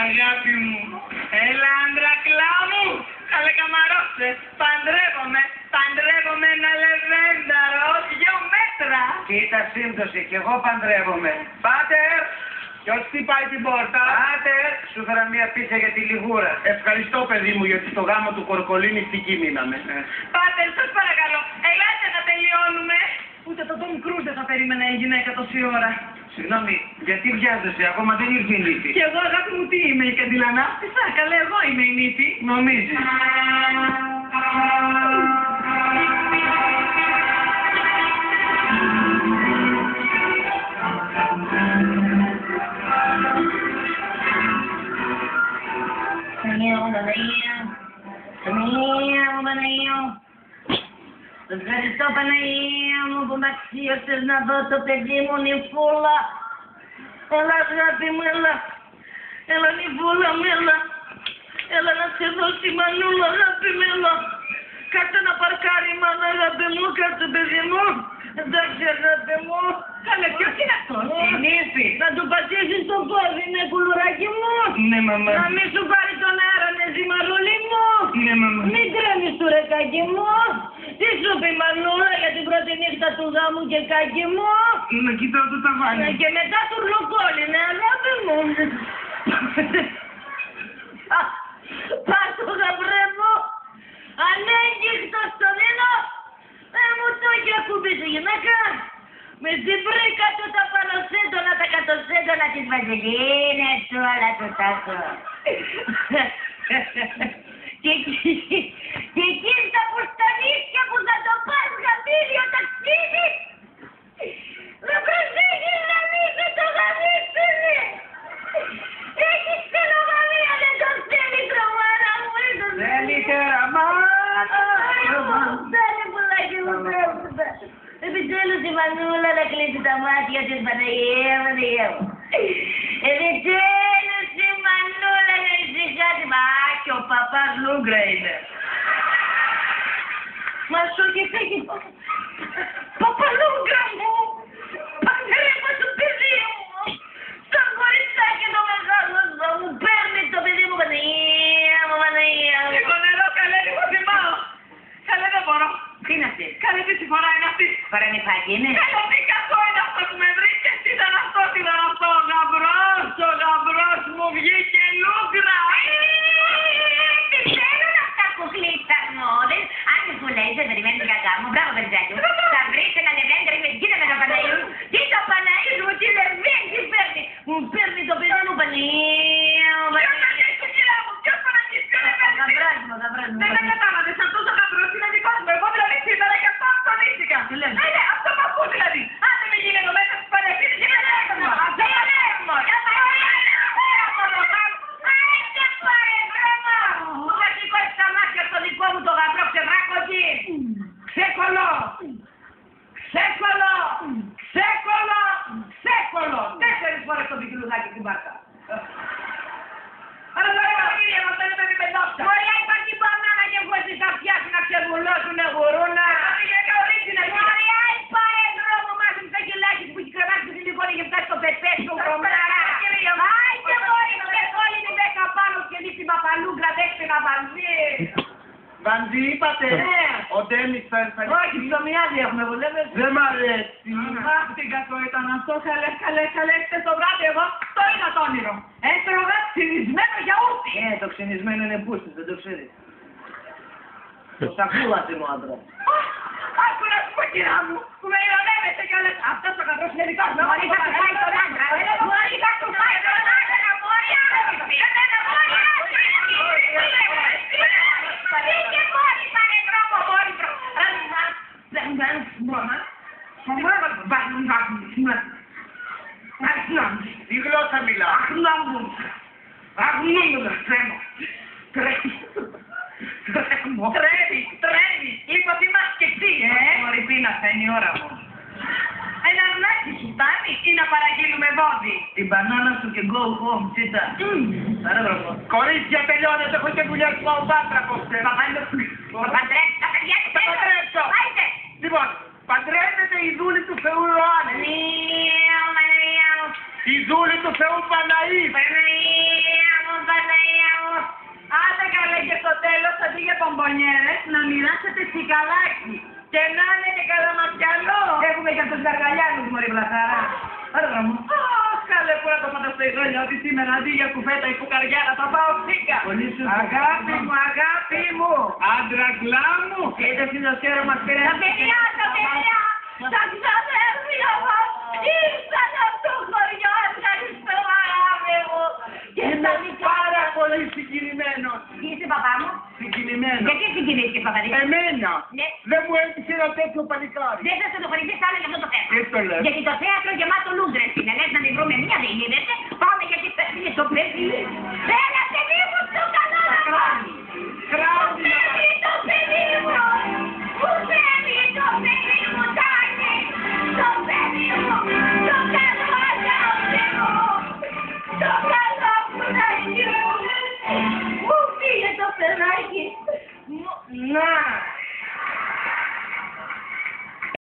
αγάπη μου. Έλα, άντρακλά μου. Καλέ καμαρώσαι. Παντρεύομαι ένα λεβένταρο. 2 μέτρα. Κοίτα σύμπτωση, κι εγώ παντρεύομαι. Πάτερ. Ποιος χτυπάει την πόρτα? Πάτερ, σου φέρα μια πίτσα για τη λιγούρα. Ευχαριστώ, παιδί μου, γιατί στο γάμο του Κορκολί νηστική μείναμε. Πάτερ, σας παρακαλώ, ελάτε να τελειώνουμε. Ούτε το Τόμ Κρούζ δεν θα περίμενα η γυναίκα τόση ώρα. Συγγνώμη, γιατί βιάζεσαι, ακόμα δεν ήρθε η νύφη. Και εγώ, αγάπη μου, τι είμαι, η καντιλανάφτισσα? Καλέ, εγώ είμαι η νύφη. Νομίζεις. Παναγία μου. Ευχαριστώ, Παναγία μου, που με αξίωσες να δω το παιδί μου, νυφούλα. Έλα, αγάπη μου, έλα. Έλα, νυφούλα μου, έλα. Έλα να σε δώσει η μανούλα, αγάπη μου, έλα. Κάτσε να παρκάρει η μάνα, αγάπη μου, κάτσε, παιδί μου. Εντάξει, αγάπη μου. Καλέ, ποιος είναι αυτός? Η νύφη. Να του πατήσεις το πόδι, ναι, κουλουράκι μου. Ναι, μαμά. Να μην σου πάρει τον αέρα, ναι, ζυμαρούλι μου. Ναι, μαμά. Μην τρέμεις του ρε, κάκι μου. Τι σου πει η Μανούλα για την πρώτη νύχτα του γάμου και κάκι μου? Να κοιτάω το ταβάνι. Και μετά του ρλοκόλι, ναι, αγάπη μου. Πάρ' το γαμπρέ μου. Ανέγγιχτο στο δίνω. Μου το έχει ακουμπήσει η γυναίκα. Με την βρήκα του τα πανοσέντονα, τα κατοσέντονα της βαζελίνες του, όλα του τάκο. Και εκεί στα πουστανίσια που θα το πας γαμήλιο ταξίδι. Να προσέχεις να μην σε το γαμίσουνε. Έχεις στενογαμία, δεν το θέλει τρομάρα μου. Θέλει τεραμάνα. Θέλει πουλάκι μου, θέλει. Επιτέλους η Μανούλα να κλείσει τα μάτια της, Παναγία μου. Επιτέλους η Μανούλα να ησυχάσει. Μα και ο παπάς Λούγκρα είναι. Μα σου και φύγει. Παπαλούγκρα μου. Παντρεύω το παιδί μου. Σαν κοριτσάκι το μεγάλο μου. Παίρνει το παιδί μου, Παναγία μου, Παναγία μου. Λίγο νερό, καλέ, λίγο θυμάω. Καλέ, δεν μπορώ. Τι είναι αυτή? Καλέ, τι συμφορά είναι αυτή? Παρανυφάκι είναι. Καλέ, τι κακό είναι αυτό που με βρήκες? Τι ήταν αυτό, τι ήταν αυτό? Ο γαμπρός μου βγήκε Λούγκρα. Τι θέλουν αυτά που κλείσανόδες. Αν μου λέει, δεν περιμένεις κακά μου. Μπράβο, παιδάκι μου. Θα βρεις ένα λεβέντρι με κοίτα με το Παναγίου. Τι το Παναγίου μου, τι λεβέντρι παίρνει. Μου παίρνει το παιδί μου, Παναγία μου. Ποιος Παναγίου, κυρία μου, ποιος Παναγίου, ποιο λεβέντρι? Γαμπρός μου. Δεν με κατάλαβες, αυτός ο γαμπρός είναι δικός μου. Εγώ δηλαδή σήμερα και αυτό αυτονίστηκα. Τι λες? Ναι, αυτό μ' ακού δηλαδή. Άντε με γίνει εδώ μέσα στις παρεθείς και με λέγαμε. Αυτό με λέγαμε. Τα μάτια στο δικό μου το γαμπρό ξεβράκωτη. Ξέκολο! Ξέκολο! Ξέκολο! Ξέκολο! 4 φορές το πικλουδάκι στην πάρτα. Άρα τώρα κύριε μας θέλετε την πεντόψα. Μωριά υπάρχει μπανάνα και φώσεις θα φτιάξει να ξεβουλώσουνε γουρούνα. Μωριά υπάρχει δρόμο μάθει τα κιλάκι που έχει κρεμάσει την λοιπόν είχε φτάσει στο πεπέσιο κομμάρα. Άιτε μωρί και όλη την δέκα πάνω και δει την παπαλούγκρα δέχτε να βανζεί. Βανζί είπατε. Ο Ντέμις θα έρθει. Όχι, ψωμιάδι έχουμε βολεύες. Δεν μ' αρέσει. Αχ, τι κακό ήταν αυτό. Καλέ, χτες το βράδυ εγώ το είδα το όνειρο. Έτρωγα ξυνισμένο γιαούρτι. Το ξυνισμένο είναι πούστης, δεν το ξέρεις. Το σακούλασε μου άντρα. Άκου να σου πω κυρία μου, που με ειρωνεύεσαι κιόλας. Αυτός ο γαμπρός είναι δικός μου. Μωρί θα του πάει τον άντρα. Μωρί θα του πάει τον άντρα. Μωρί εμένα μωρί. Πήγε μωρί πάνε δρόμο μωρί. Τι γλώσσα μιλά. Τρέμει. Είπα τι μας και εσύ, Μωρή πίνασα, είναι η ώρα μου. Ένα αρνάκι σου φτάνει ή να παραγγείλουμε βόδι? Την μπανάνα σου και go home, τσίτα. Παράγραφο. Κορίτσια τελειώνετε, έχω και δουλειά του Παπάντρακος. Θα παντρέψει τα παιδιά του. Θα παντρέψω. Άιτε. Λοιπόν, παντρεύεται η δούλη του Θεού Ιωάννη. Παναγία μου. Η δούλη του Θεού Παναή. Παναγία μου. Παναγία μου. Άντε καλέ και στο τέλος, αντί για μπομπονιέρες, να μοιράσετε σικαλάκι. Και να είναι και καλαματιανό. Έχουμε και τους γαργαλιάνους, μωρή βλαχαρά. Άρα γραμμό. Αχ, καλέ, πού να το φανταστώ η Δόνια, ότι σήμερα αντί για κουφέτα ή κουκαριά να τα πάω σίκα. Πολύ σου. Αγάπη μου. Άντρακλά μου. Κοίτα συνοσέρο μας πήρε. Τα παιδιά, τα ξαδέρφια μας ήρθαν από το χωριό. Ευχαριστώ, αγάπη μου. Και στα δικά Πάρα πολύ συγκινημένος. Είσαι παπά μου. Συγκινημένος. Γιατί συγκινήθηκες, παπαδί? Εμένα. Ναι. Δεν μου έπεισε ένα τέτοιο παλικάρι. Δεν θα σε το χωριτείς άλλο για αυτό το θέμα. Τι το λες? Γιατί το θέατρο γεμάτο λούντρες είναι. Λες να την βρούμε μία δεν είδες.